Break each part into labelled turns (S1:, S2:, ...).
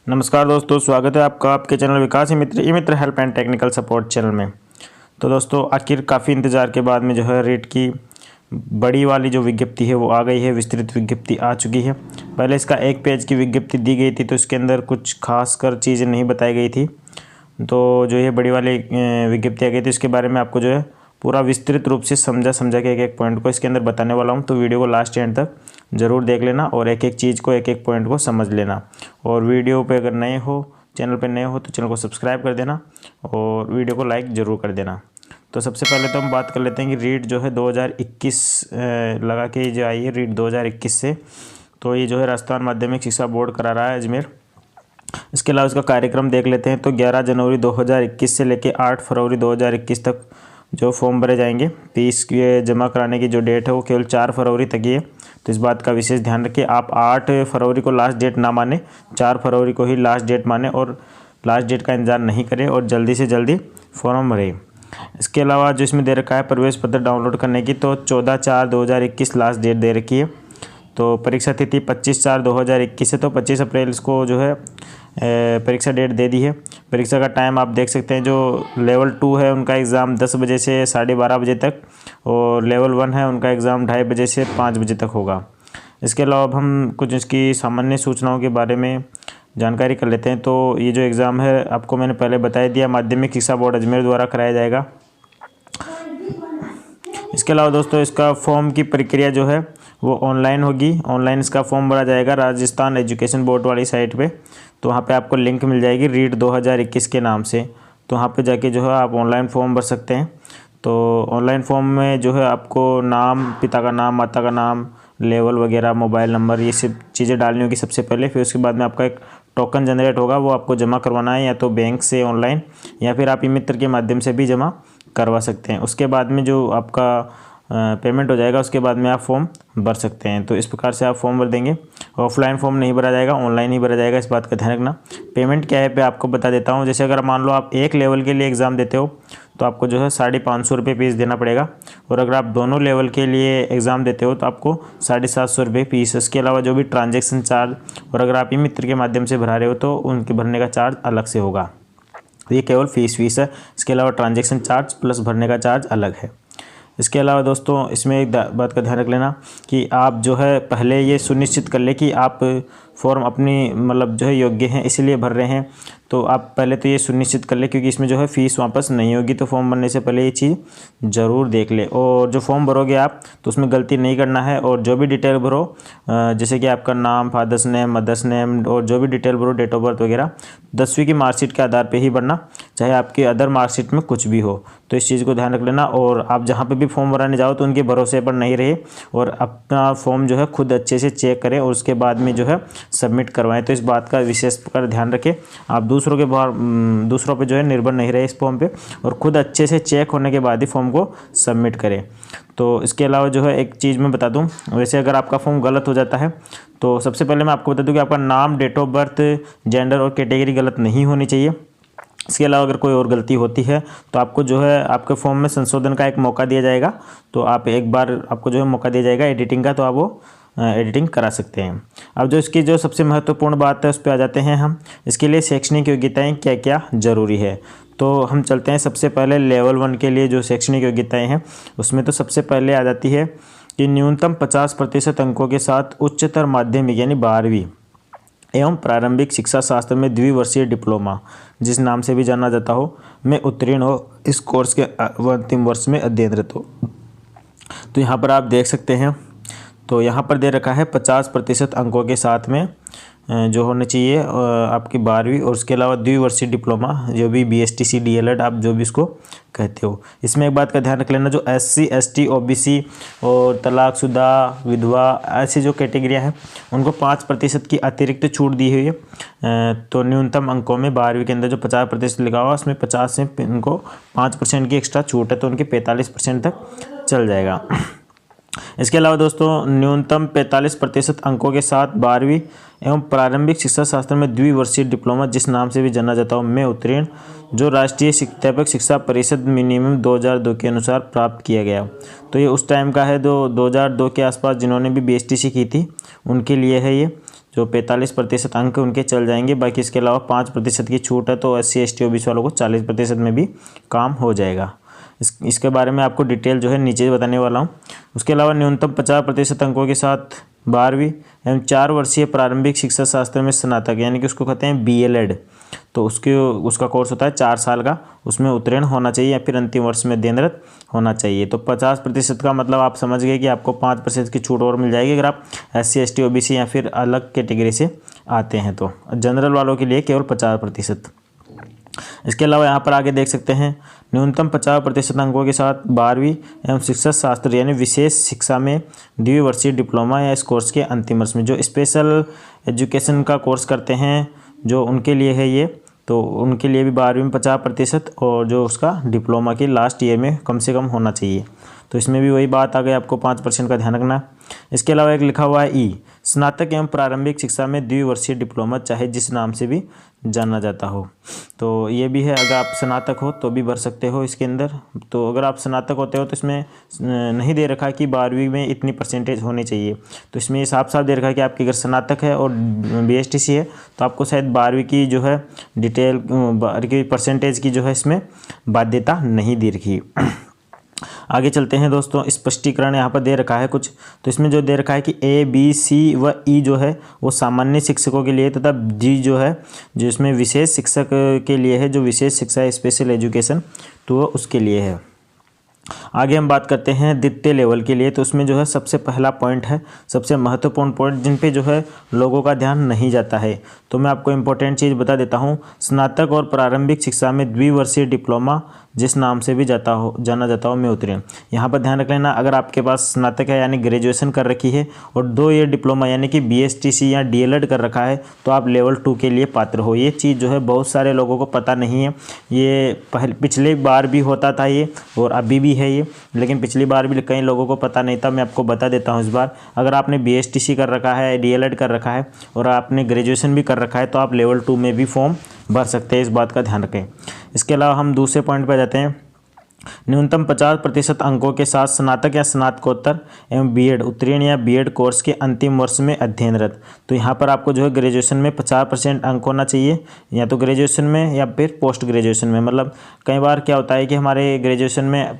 S1: नमस्कार दोस्तों, स्वागत है आपका आपके channel Vikas E Mitra help and technical support channel में। तो दोस्तों, आखिर काफ़ी इंतज़ार के बाद में जो है रेट की बड़ी वाली जो विज्ञप्ति है वो आ गई है। विस्तृत विज्ञप्ति आ चुकी है। पहले इसका एक पेज की विज्ञप्ति दी गई थी तो इसके अंदर कुछ खास कर चीज़ें नहीं बताई गई थी। तो जो ये बड़ी वाली विज्ञप्ति आ गई थी इसके बारे में आपको जो है पूरा विस्तृत रूप से समझा के एक पॉइंट को इसके अंदर बताने वाला हूँ। तो वीडियो को लास्ट एंड तक ज़रूर देख लेना और एक एक चीज़ को एक पॉइंट को समझ लेना। और वीडियो पे अगर नए हो, चैनल पे नए हो तो चैनल को सब्सक्राइब कर देना और वीडियो को लाइक ज़रूर कर देना। तो सबसे पहले तो हम बात कर लेते हैं कि रीट जो है 2021 लगा के जो आई है रीट 2021 से। तो ये जो है राजस्थान माध्यमिक शिक्षा बोर्ड करा रहा है अजमेर। इसके अलावा इसका कार्यक्रम देख लेते हैं। तो 11 जनवरी 2021 से लेकर 8 फरवरी 2021 तक जो फॉर्म भरे जाएंगे। फीस के जमा कराने की जो डेट है वो केवल 4 फरवरी तक ही है। तो इस बात का विशेष ध्यान रखिए। आप 8 फरवरी को लास्ट डेट ना माने, 4 फरवरी को ही लास्ट डेट माने और लास्ट डेट का इंतजार नहीं करें और जल्दी से जल्दी फॉर्म भरें। इसके अलावा जो इसमें दे रखा है प्रवेश पत्र डाउनलोड करने की, तो 14/4/2021 लास्ट डेट दे रखी है। तो परीक्षा तिथि 25/4/2021 है। तो 25 अप्रैल इसको जो है परीक्षा डेट दे दी है। परीक्षा का टाइम आप देख सकते हैं। जो लेवल 2 है उनका एग्ज़ाम 10 बजे से 12:30 बजे तक और लेवल 1 है उनका एग्ज़ाम 2:30 बजे से 5 बजे तक होगा। इसके अलावा अब हम कुछ इसकी सामान्य सूचनाओं के बारे में जानकारी कर लेते हैं। तो ये जो एग्ज़ाम है आपको मैंने पहले बता दिया, माध्यमिक शिक्षा बोर्ड अजमेर द्वारा कराया जाएगा। इसके अलावा दोस्तों इसका फॉर्म की प्रक्रिया जो है वो ऑनलाइन होगी। ऑनलाइन इसका फॉर्म भरा जाएगा राजस्थान एजुकेशन बोर्ड वाली साइट पे। तो वहाँ पे आपको लिंक मिल जाएगी रीट 2021 के नाम से। तो वहाँ पे जाके जो है आप ऑनलाइन फॉर्म भर सकते हैं। तो ऑनलाइन फॉर्म में जो है आपको नाम, पिता का नाम, माता का नाम, लेवल वगैरह, मोबाइल नंबर, ये सब चीज़ें डालनी होगी सबसे पहले। फिर उसके बाद में आपका एक टोकन जनरेट होगा, वो आपको जमा करवाना है या तो बैंक से ऑनलाइन या फिर आप ई मित्र के माध्यम से भी जमा करवा सकते हैं। उसके बाद में जो आपका पेमेंट हो जाएगा उसके बाद में आप फॉर्म भर सकते हैं। तो इस प्रकार से आप फॉर्म भर देंगे। ऑफलाइन फॉर्म नहीं भरा जाएगा, ऑनलाइन ही भरा जाएगा, इस बात का ध्यान रखना। पेमेंट क्या है पे आपको बता देता हूँ। जैसे अगर मान लो आप एक लेवल के लिए एग्ज़ाम देते हो तो आपको जो है 550 रुपये फीस देना पड़ेगा। और अगर आप दोनों लेवल के लिए एग्ज़ाम देते हो तो आपको 750 रुपये फीस। इसके अलावा जो भी ट्रांजेक्शन चार्ज और अगर आप ई मित्र के माध्यम से भरा रहे हो तो उनके भरने का चार्ज अलग से होगा। तो ये केवल फीस है। इसके अलावा ट्रांजेक्शन चार्ज प्लस भरने का चार्ज अलग है। इसके अलावा दोस्तों इसमें एक बात का ध्यान रख लेना कि आप जो है पहले ये सुनिश्चित कर ले कि आप फॉर्म अपनी मतलब जो है योग्य हैं इसलिए भर रहे हैं। तो आप पहले तो ये सुनिश्चित कर ले, क्योंकि इसमें जो है फ़ीस वापस नहीं होगी। तो फॉर्म भरने से पहले ये चीज़ ज़रूर देख ले। और जो फॉर्म भरोगे आप तो उसमें गलती नहीं करना है। और जो भी डिटेल भरो, जैसे कि आपका नाम, फादर्स नेम, मदर्स नेम और जो भी डिटेल भरो, डेट ऑफ बर्थ वगैरह, 10वीं की मार्कशीट के आधार पर ही भरना, चाहे आपकी अदर मार्कशीट में कुछ भी हो। तो इस चीज़ को ध्यान रख लेना। और आप जहाँ पर भी फॉर्म भराने जाओ तो उनके भरोसे पर नहीं रहे और अपना फॉर्म जो है खुद अच्छे से चेक करें और उसके बाद में जो है सबमिट करवाएं। तो इस बात का विशेष कर ध्यान रखें। आप दूसरों पे जो है निर्भर नहीं रहे इस फॉर्म पे और खुद अच्छे से चेक होने के बाद ही फॉर्म को सबमिट करें। तो इसके अलावा जो है एक चीज़ मैं बता दूं, वैसे अगर आपका फॉर्म गलत हो जाता है तो सबसे पहले मैं आपको बता दूं कि आपका नाम, डेट ऑफ बर्थ, जेंडर और कैटेगरी गलत नहीं होनी चाहिए। इसके अलावा अगर कोई और गलती होती है तो आपको जो है आपके फॉर्म में संशोधन का एक मौका दिया जाएगा। तो आप एक बार आपको जो है मौका दिया जाएगा एडिटिंग का, तो आप वो एडिटिंग करा सकते हैं। अब जो इसकी जो सबसे महत्वपूर्ण बात है उस पर आ जाते हैं हम। इसके लिए शैक्षणिक योग्यताएं क्या क्या जरूरी है। तो हम चलते हैं सबसे पहले लेवल 1 के लिए जो शैक्षणिक योग्यताएं हैं उसमें तो सबसे पहले आ जाती है कि न्यूनतम 50% अंकों के साथ उच्चतर माध्यमिक यानी 12वीं एवं प्रारंभिक शिक्षा शास्त्र में द्विवर्षीय डिप्लोमा, जिस नाम से भी जाना जाता हो, में उत्तीर्ण हो, इस कोर्स के अंतिम वर्ष में अध्ययनरत हो। तो यहाँ पर आप देख सकते हैं। तो यहाँ पर दे रखा है 50% अंकों के साथ में जो होने चाहिए आपकी 12वीं और उसके अलावा द्विवर्षीय डिप्लोमा, जो भी BSTC DLED आप जो भी इसको कहते हो। इसमें एक बात का ध्यान रख लेना, जो SC ST OBC और तलाकशुदा, विधवा, ऐसी जो कैटेगरियाँ हैं उनको 5% की अतिरिक्त छूट दी हुई है। तो न्यूनतम अंकों में 12वीं के अंदर जो 50% लिखा हुआ उसमें 50 से इनको 5% की एक्स्ट्रा छूट है, तो उनके 45% तक चल जाएगा। इसके अलावा दोस्तों न्यूनतम 45% अंकों के साथ 12वीं एवं प्रारंभिक शिक्षा शास्त्र में द्विवर्षीय डिप्लोमा, जिस नाम से भी जाना जाता हो, में उत्तीर्ण, जो राष्ट्रीय अध्यापक शिक्षा परिषद मिनिमम 2002 के अनुसार प्राप्त किया गया। तो ये उस टाइम का है जो 2002 के आसपास जिन्होंने भी BSTC की थी उनके लिए है ये, जो 45% अंक उनके चल जाएंगे। बाकी इसके अलावा 5% की छूट है, तो SC ST OBC वालों को 40% में भी काम हो जाएगा। इसके बारे में आपको डिटेल जो है नीचे बताने वाला हूँ। उसके अलावा न्यूनतम 50% अंकों के साथ 12वीं एवं 4 वर्षीय प्रारंभिक शिक्षा शास्त्र में स्नातक, यानी कि उसको कहते हैं BLED, तो उसका कोर्स होता है 4 साल का, उसमें उत्तीर्ण होना चाहिए या फिर अंतिम वर्ष में अध्ययनरत होना चाहिए। तो 50% का मतलब आप समझ गए कि आपको 5% की छूट और मिल जाएगी अगर आप SC ST OBC या फिर अलग कैटेगरी से आते हैं। तो जनरल वालों के लिए केवल 50%। इसके अलावा यहाँ पर आगे देख सकते हैं न्यूनतम 50% अंकों के साथ 12वीं एवं शिक्षा शास्त्र यानी विशेष शिक्षा में द्विवर्षीय डिप्लोमा या इस कोर्स के अंतिम वर्ष में जो स्पेशल एजुकेशन का कोर्स करते हैं जो उनके लिए है ये, तो उनके लिए भी 12वीं में 50% और जो उसका डिप्लोमा के लास्ट ईयर में कम से कम होना चाहिए। तो इसमें भी वही बात आ गई, आपको 5% का ध्यान रखना है। इसके अलावा एक लिखा हुआ है स्नातक एवं प्रारंभिक शिक्षा में द्विवर्षीय डिप्लोमा चाहे जिस नाम से भी जाना जाता हो, तो ये भी है। अगर आप स्नातक हो तो भी भर सकते हो इसके अंदर। तो अगर आप स्नातक होते हो तो इसमें नहीं दे रखा कि 12वीं में इतनी परसेंटेज होनी चाहिए, तो इसमें ये साफ साफ दे रखा है कि आपकी अगर स्नातक है और BSTC है तो आपको शायद 12वीं की जो है डिटेल की परसेंटेज की जो है इसमें बाध्यता नहीं दे रखी। आगे चलते हैं दोस्तों, स्पष्टीकरण यहाँ पर दे रखा है कुछ। तो इसमें जो दे रखा है कि A B C व E जो है वो सामान्य शिक्षकों के लिए, तथा G जो है जो इसमें विशेष शिक्षक के लिए है, जो विशेष शिक्षा है स्पेशल एजुकेशन, तो वो उसके लिए है। आगे हम बात करते हैं द्वितीय लेवल के लिए। तो उसमें जो है सबसे पहला पॉइंट है, सबसे महत्वपूर्ण पॉइंट जिन पे जो है लोगों का ध्यान नहीं जाता है, तो मैं आपको इम्पोर्टेंट चीज़ बता देता हूँ। स्नातक और प्रारंभिक शिक्षा में द्विवर्षीय डिप्लोमा जिस नाम से भी जाना जाता हो में उत्तीर्ण। यहाँ पर ध्यान रख लेना, अगर आपके पास स्नातक है यानी ग्रेजुएशन कर रखी है और 2 ईयर डिप्लोमा यानी कि BSTC या DLED कर रखा है, तो आप लेवल 2 के लिए पात्र हो। ये चीज़ जो है बहुत सारे लोगों को पता नहीं है। ये पिछले बार भी होता था ये, और अभी भी है ये, लेकिन पिछली बार भी कई लोगों को पता नहीं था। मैं आपको बता देता हूँ इस बार। अगर आपने BSTC कर रखा है, DLED कर रखा है और आपने ग्रेजुएशन भी कर रखा है, तो आप लेवल 2 में भी फॉर्म भर सकते हैं, इस बात का ध्यान रखें। इसके अलावा हम दूसरे पॉइंट पर जाते हैं। न्यूनतम 50% अंकों के साथ स्नातक या स्नातकोत्तर एवं B.Ed उत्तीर्ण या B.Ed कोर्स के अंतिम वर्ष में अध्ययनरत। तो यहाँ पर आपको जो है ग्रेजुएशन में 50% अंक होना चाहिए, या तो ग्रेजुएशन में या फिर पोस्ट ग्रेजुएशन में। मतलब कई बार क्या होता है कि हमारे ग्रेजुएशन में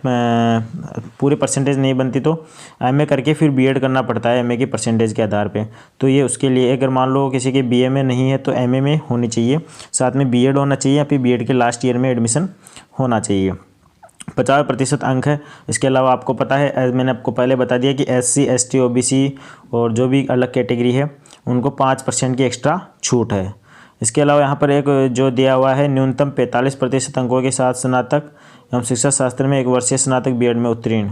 S1: पूरी परसेंटेज नहीं बनती, तो MA करके फिर B.Ed करना पड़ता है MA की परसेंटेज के आधार पर। तो ये उसके लिए, अगर मान लो किसी के BA में नहीं है तो MA में होनी चाहिए, साथ में B.Ed होना चाहिए या फिर B.Ed के लास्ट ईयर में एडमिशन होना चाहिए। 50% अंक है। इसके अलावा आपको पता है, मैंने आपको पहले बता दिया कि SC ST OBC और जो भी अलग कैटेगरी है उनको 5% की एक्स्ट्रा छूट है। इसके अलावा यहाँ पर एक जो दिया हुआ है, न्यूनतम 45% अंकों के साथ स्नातक एवं शिक्षा शास्त्र में 1 वर्षीय स्नातक B.Ed में उत्तीर्ण।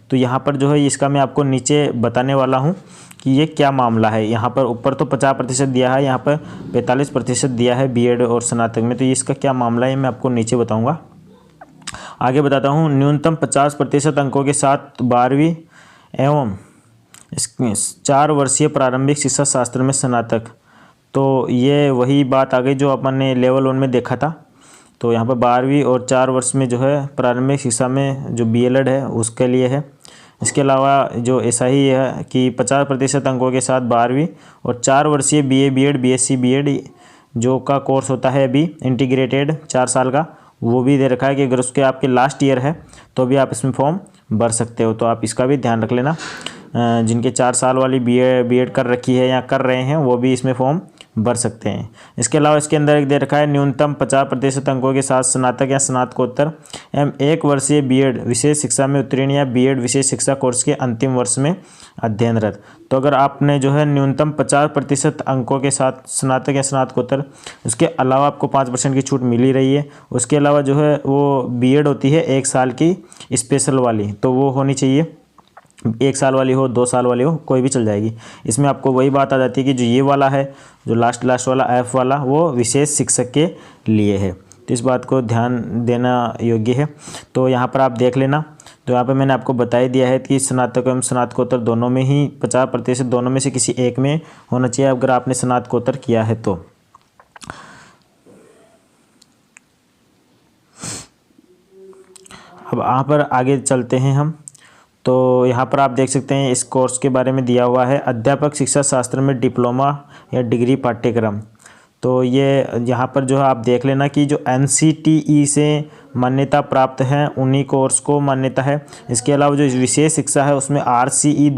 S1: तो यहाँ पर जो है इसका मैं आपको नीचे बताने वाला हूँ कि ये क्या मामला है। यहाँ पर ऊपर तो 50% दिया है, यहाँ पर 45% दिया है B.Ed और स्नातक में, तो इसका क्या मामला है मैं आपको नीचे बताऊँगा। आगे बताता हूँ। न्यूनतम 50% अंकों के साथ 12वीं एवं 4 वर्षीय प्रारंभिक शिक्षा शास्त्र में स्नातक, तो ये वही बात आ गई जो अपन ने लेवल 1 में देखा था। तो यहाँ पर 12वीं और 4 वर्ष में जो है प्रारंभिक शिक्षा में जो BLED है उसके लिए है। इसके अलावा जो ऐसा ही है कि 50% अंकों के साथ 12वीं और 4 वर्षीय BA B.Ed BSc B.Ed जो का कोर्स होता है अभी इंटीग्रेटेड 4 साल का, वो भी दे रखा है कि अगर उसके आपके लास्ट ईयर है तो भी आप इसमें फॉर्म भर सकते हो। तो आप इसका भी ध्यान रख लेना। जिनके 4 साल वाली BA कर रखी है या कर रहे हैं वो भी इसमें फॉर्म भर सकते हैं। इसके अलावा इसके अंदर एक दे रखा है न्यूनतम 50% अंकों के साथ स्नातक या स्नातकोत्तर एवं 1 वर्षीय B.Ed विशेष शिक्षा में उत्तीर्ण या B.Ed विशेष शिक्षा कोर्स के अंतिम वर्ष में अध्ययनरत। तो अगर आपने जो है न्यूनतम 50% अंकों के साथ स्नातक या स्नातकोत्तर, उसके अलावा आपको 5% की छूट मिल ही रही है। उसके अलावा जो है वो B.Ed होती है 1 साल की स्पेशल वाली, तो वो होनी चाहिए। 1 साल वाली हो 2 साल वाली हो कोई भी चल जाएगी। इसमें आपको वही बात आ जाती है कि जो ये वाला है, जो लास्ट वाला F वाला, वो विशेष शिक्षक के लिए है। तो इस बात को ध्यान देना योग्य है। तो यहाँ पर आप देख लेना। तो यहाँ पर मैंने आपको बता ही दिया है कि स्नातक एवं स्नातकोत्तर दोनों में ही 50% दोनों में से किसी एक में होना चाहिए अगर आपने स्नातकोत्तर किया है तो। अब यहाँ पर आगे चलते हैं हम। तो यहाँ पर आप देख सकते हैं इस कोर्स के बारे में दिया हुआ है, अध्यापक शिक्षा शास्त्र में डिप्लोमा या डिग्री पाठ्यक्रम। तो ये यहाँ पर जो है आप देख लेना कि जो NCTE से मान्यता प्राप्त है उन्हीं कोर्स को मान्यता है। इसके अलावा जो विशेष शिक्षा है उसमें RCI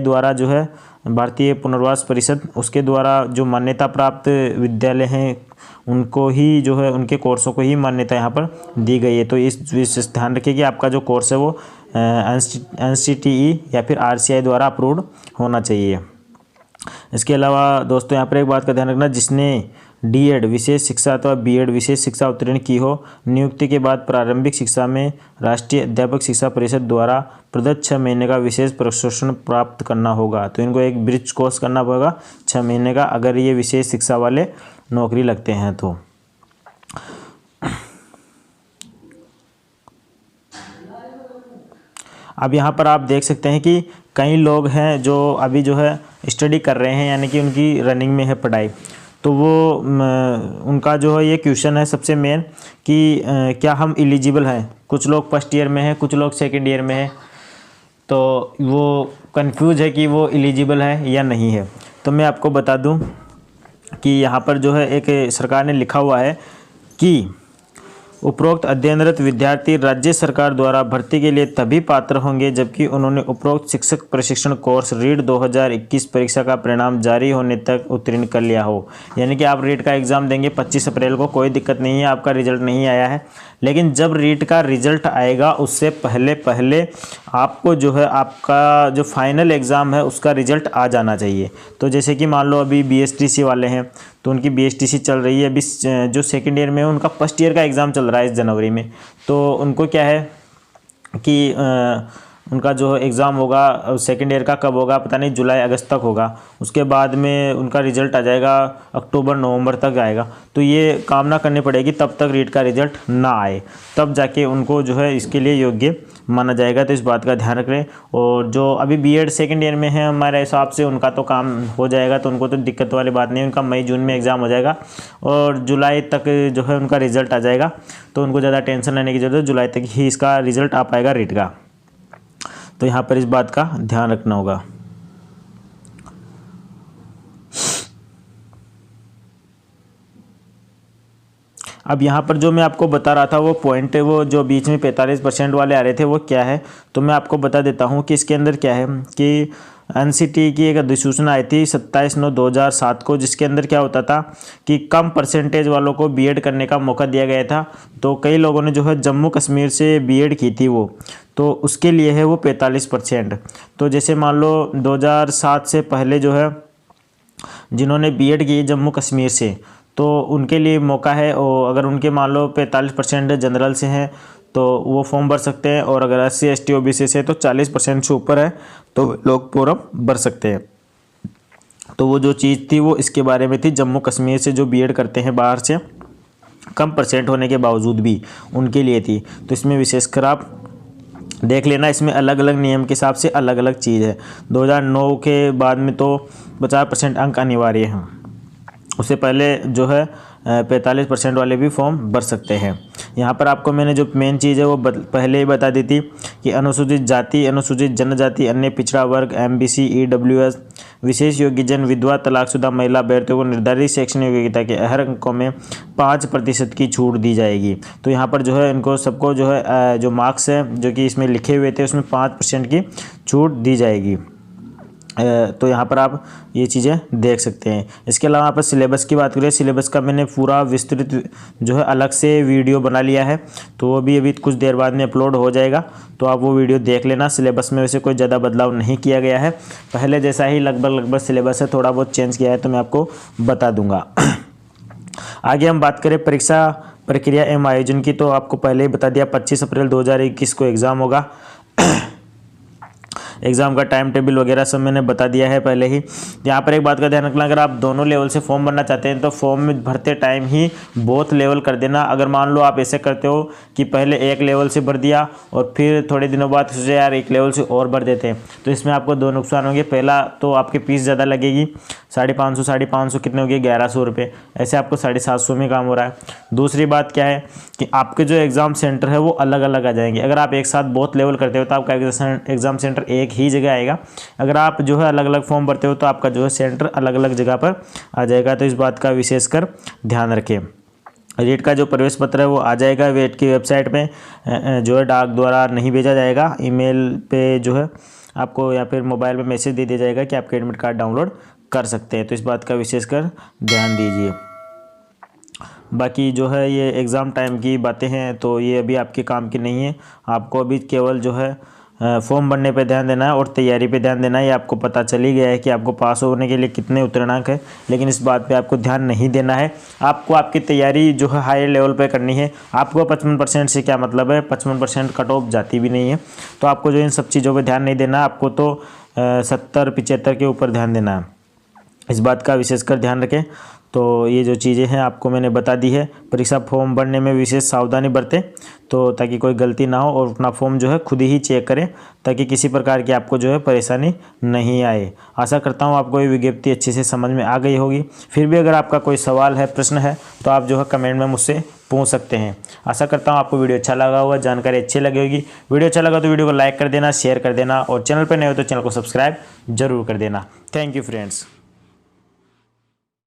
S1: द्वारा जो है भारतीय पुनर्वास परिषद उसके द्वारा जो मान्यता प्राप्त विद्यालय हैं उनको ही जो है उनके कोर्सों को ही मान्यता यहाँ पर दी गई है। तो इस विशेष ध्यान रखिए कि आपका जो कोर्स है वो NCTE या फिर RCI द्वारा अप्रूव्ड होना चाहिए। इसके अलावा दोस्तों यहाँ पर एक बात का ध्यान रखना, जिसने D.Ed विशेष शिक्षा अथवा B.Ed विशेष शिक्षा उत्तीर्ण की हो, नियुक्ति के बाद प्रारंभिक शिक्षा में राष्ट्रीय अध्यापक शिक्षा परिषद द्वारा प्रदत्त 6 महीने का विशेष प्रशिक्षण प्राप्त करना होगा। तो इनको एक ब्रिज कोर्स करना पड़ेगा 6 महीने का, अगर ये विशेष शिक्षा वाले नौकरी लगते हैं तो। अब यहाँ पर आप देख सकते हैं कि कई लोग हैं जो अभी जो है स्टडी कर रहे हैं, यानी कि उनकी रनिंग में है पढ़ाई। तो वो उनका जो है ये क्वेश्चन है सबसे मेन कि क्या हम एलिजिबल हैं। कुछ लोग फर्स्ट ईयर में हैं, कुछ लोग सेकंड ईयर में हैं, तो वो कंफ्यूज है कि वो एलिजिबल है या नहीं है। तो मैं आपको बता दूं कि यहाँ पर जो है एक सरकार ने लिखा हुआ है कि उपरोक्त अध्ययनरत विद्यार्थी राज्य सरकार द्वारा भर्ती के लिए तभी पात्र होंगे जबकि उन्होंने उपरोक्त शिक्षक प्रशिक्षण कोर्स रीट 2021 परीक्षा का परिणाम जारी होने तक उत्तीर्ण कर लिया हो। यानी कि आप रीट का एग्ज़ाम देंगे 25 अप्रैल को, कोई दिक्कत नहीं है, आपका रिजल्ट नहीं आया है, लेकिन जब रीट का रिजल्ट आएगा उससे पहले आपको जो है आपका जो फाइनल एग्ज़ाम है उसका रिजल्ट आ जाना चाहिए। तो जैसे कि मान लो अभी BSTC वाले हैं तो उनकी BSTC चल रही है, अभी जो सेकेंड ईयर में है उनका फर्स्ट ईयर का एग्ज़ाम चल रहा है इस जनवरी में। तो उनको क्या है कि उनका जो एग्ज़ाम होगा सेकेंड ईयर का कब होगा पता नहीं, जुलाई अगस्त तक होगा। उसके बाद में उनका रिज़ल्ट आ जाएगा अक्टूबर नवंबर तक आएगा। तो ये कामना करनी पड़ेगी तब तक रीट का रिज़ल्ट ना आए, तब जाके उनको जो है इसके लिए योग्य माना जाएगा। तो इस बात का ध्यान रखें। और जो अभी B.Ed सेकेंड ईयर में है हमारे हिसाब से उनका तो काम हो जाएगा, तो उनको तो दिक्कत वाली बात नहीं, उनका मई जून में एग्ज़ाम हो जाएगा और जुलाई तक जो है उनका रिज़ल्ट आ जाएगा। तो उनको ज़्यादा टेंशन लेने की ज़रूरत है, जुलाई तक ही इसका रिज़ल्ट आ पाएगा रीट का। तो यहाँ पर इस बात का ध्यान रखना होगा। अब यहाँ पर जो मैं आपको बता रहा था वो पॉइंट है, वो जो बीच में 45% वाले आ रहे थे वो क्या है, तो मैं आपको बता देता हूँ कि इसके अंदर क्या है कि NCTE की एक अधिसूचना आई थी 27/9/2007 को, जिसके अंदर क्या होता था कि कम परसेंटेज वालों को B.Ed करने का मौका दिया गया था। तो कई लोगों ने जो है जम्मू कश्मीर से B.Ed की थी वो, तो उसके लिए है वो 45%। तो जैसे मान लो 2007 से पहले जो है जिन्होंने B.Ed की जम्मू कश्मीर से, तो उनके लिए मौका है। और अगर उनके मान लो 45% जनरल से हैं तो वो फॉर्म भर सकते हैं, और अगर SC ST OBC से तो 40% से ऊपर है तो लोग फॉर्म भर सकते हैं। तो वो जो चीज़ थी वो इसके बारे में थी, जम्मू कश्मीर से जो B.Ed करते हैं बाहर से कम परसेंट होने के बावजूद भी उनके लिए थी। तो इसमें विशेषकर आप देख लेना, इसमें अलग अलग नियम के हिसाब से अलग अलग चीज़ है। 2009 के बाद में तो 50% अंक अनिवार्य हैं, उससे पहले जो है 45% वाले भी फॉर्म भर सकते हैं। यहाँ पर आपको मैंने जो मेन चीज़ है वो पहले ही बता दी थी कि अनुसूचित जाति, अनुसूचित जनजाति, अन्य पिछड़ा वर्ग, MBC, EWS, विशेष योग्यजन, विधवा, तलाकशुदा महिला अभ्यर्थियों को निर्धारित शैक्षणिक योग्यता के हर अंकों में 5% की छूट दी जाएगी। तो यहाँ पर जो है इनको सबको जो है जो मार्क्स है जो कि इसमें लिखे हुए थे उसमें 5% की छूट दी जाएगी। तो यहाँ पर आप ये चीज़ें देख सकते हैं। इसके अलावा यहाँ पर सिलेबस की बात करें, सिलेबस का मैंने पूरा विस्तृत जो है अलग से वीडियो बना लिया है, तो वो भी अभी कुछ देर बाद में अपलोड हो जाएगा, तो आप वो वीडियो देख लेना। सिलेबस में वैसे कोई ज़्यादा बदलाव नहीं किया गया है, पहले जैसा ही लगभग सिलेबस है, थोड़ा बहुत चेंज किया है तो मैं आपको बता दूँगा। आगे हम बात करें परीक्षा प्रक्रिया एवं आयोजन की, तो आपको पहले ही बता दिया 25 अप्रैल 2021 को एग्ज़ाम होगा। एग्ज़ाम का टाइम टेबल वगैरह सब मैंने बता दिया है पहले ही। यहाँ पर एक बात का ध्यान रखना, अगर आप दोनों लेवल से फॉर्म भरना चाहते हैं तो फॉर्म में भरते टाइम ही बोथ लेवल कर देना। अगर मान लो आप ऐसे करते हो कि पहले एक लेवल से भर दिया और फिर थोड़े दिनों बाद सोचे यार एक लेवल से और भर देते हैं, तो इसमें आपको दो नुकसान होंगे। पहला तो आपकी फीस ज़्यादा लगेगी, 550 कितने हो गए, 1100 रुपये, ऐसे आपको 750 में काम हो रहा है। दूसरी बात क्या है कि आपके जो एग्ज़ाम सेंटर है वो अलग अलग आ जाएंगे। अगर आप एक साथ बहुत लेवल करते हो तो आपका एग्ज़ाम सेंटर एक ही जगह आएगा। अगर आप जो है अलग अलग फॉर्म भरते हो तो आपका जो है सेंटर अलग अलग जगह पर आ जाएगा। तो इस बात का विशेषकर ध्यान रखें। रेट का जो प्रवेश पत्र है वो आ जाएगा वेट की वेबसाइट पे, जो है डाक द्वारा नहीं भेजा जाएगा, ईमेल पे जो है आपको या फिर मोबाइल पे मैसेज दे दिया जाएगा कि आपके एडमिट कार्ड डाउनलोड कर सकते हैं। तो इस बात का विशेषकर ध्यान दीजिए। बाकी जो है ये एग्ज़ाम टाइम की बातें हैं तो ये अभी आपके काम की नहीं है। आपको अभी केवल जो है फॉर्म भरने पे ध्यान देना है और तैयारी पे ध्यान देना है। ये आपको पता चल ही गया है कि आपको पास होने के लिए कितने उत्तीर्णांक है, लेकिन इस बात पे आपको ध्यान नहीं देना है। आपको आपकी तैयारी जो है हाई लेवल पे करनी है। आपको 55% से क्या मतलब है, 55% कट ऑफ जाती भी नहीं है। तो आपको जो इन सब चीज़ों पर ध्यान नहीं देना, आपको तो 70-75 के ऊपर ध्यान देना है। इस बात का विशेषकर ध्यान रखें। तो ये जो चीज़ें हैं आपको मैंने बता दी है। परीक्षा फॉर्म भरने में विशेष सावधानी बरतें तो ताकि कोई गलती ना हो, और अपना फॉर्म जो है खुद ही चेक करें ताकि किसी प्रकार की आपको जो है परेशानी नहीं आए। आशा करता हूँ आपको ये विज्ञप्ति अच्छे से समझ में आ गई होगी। फिर भी अगर आपका कोई सवाल है, प्रश्न है, तो आप जो है कमेंट में मुझसे पूछ सकते हैं। आशा करता हूँ आपको वीडियो अच्छा लगा होगा, जानकारी अच्छी लगी होगी। वीडियो अच्छा लगा तो वीडियो को लाइक कर देना, शेयर कर देना, और चैनल पर नए हो तो चैनल को सब्सक्राइब जरूर कर देना। Thank you friends.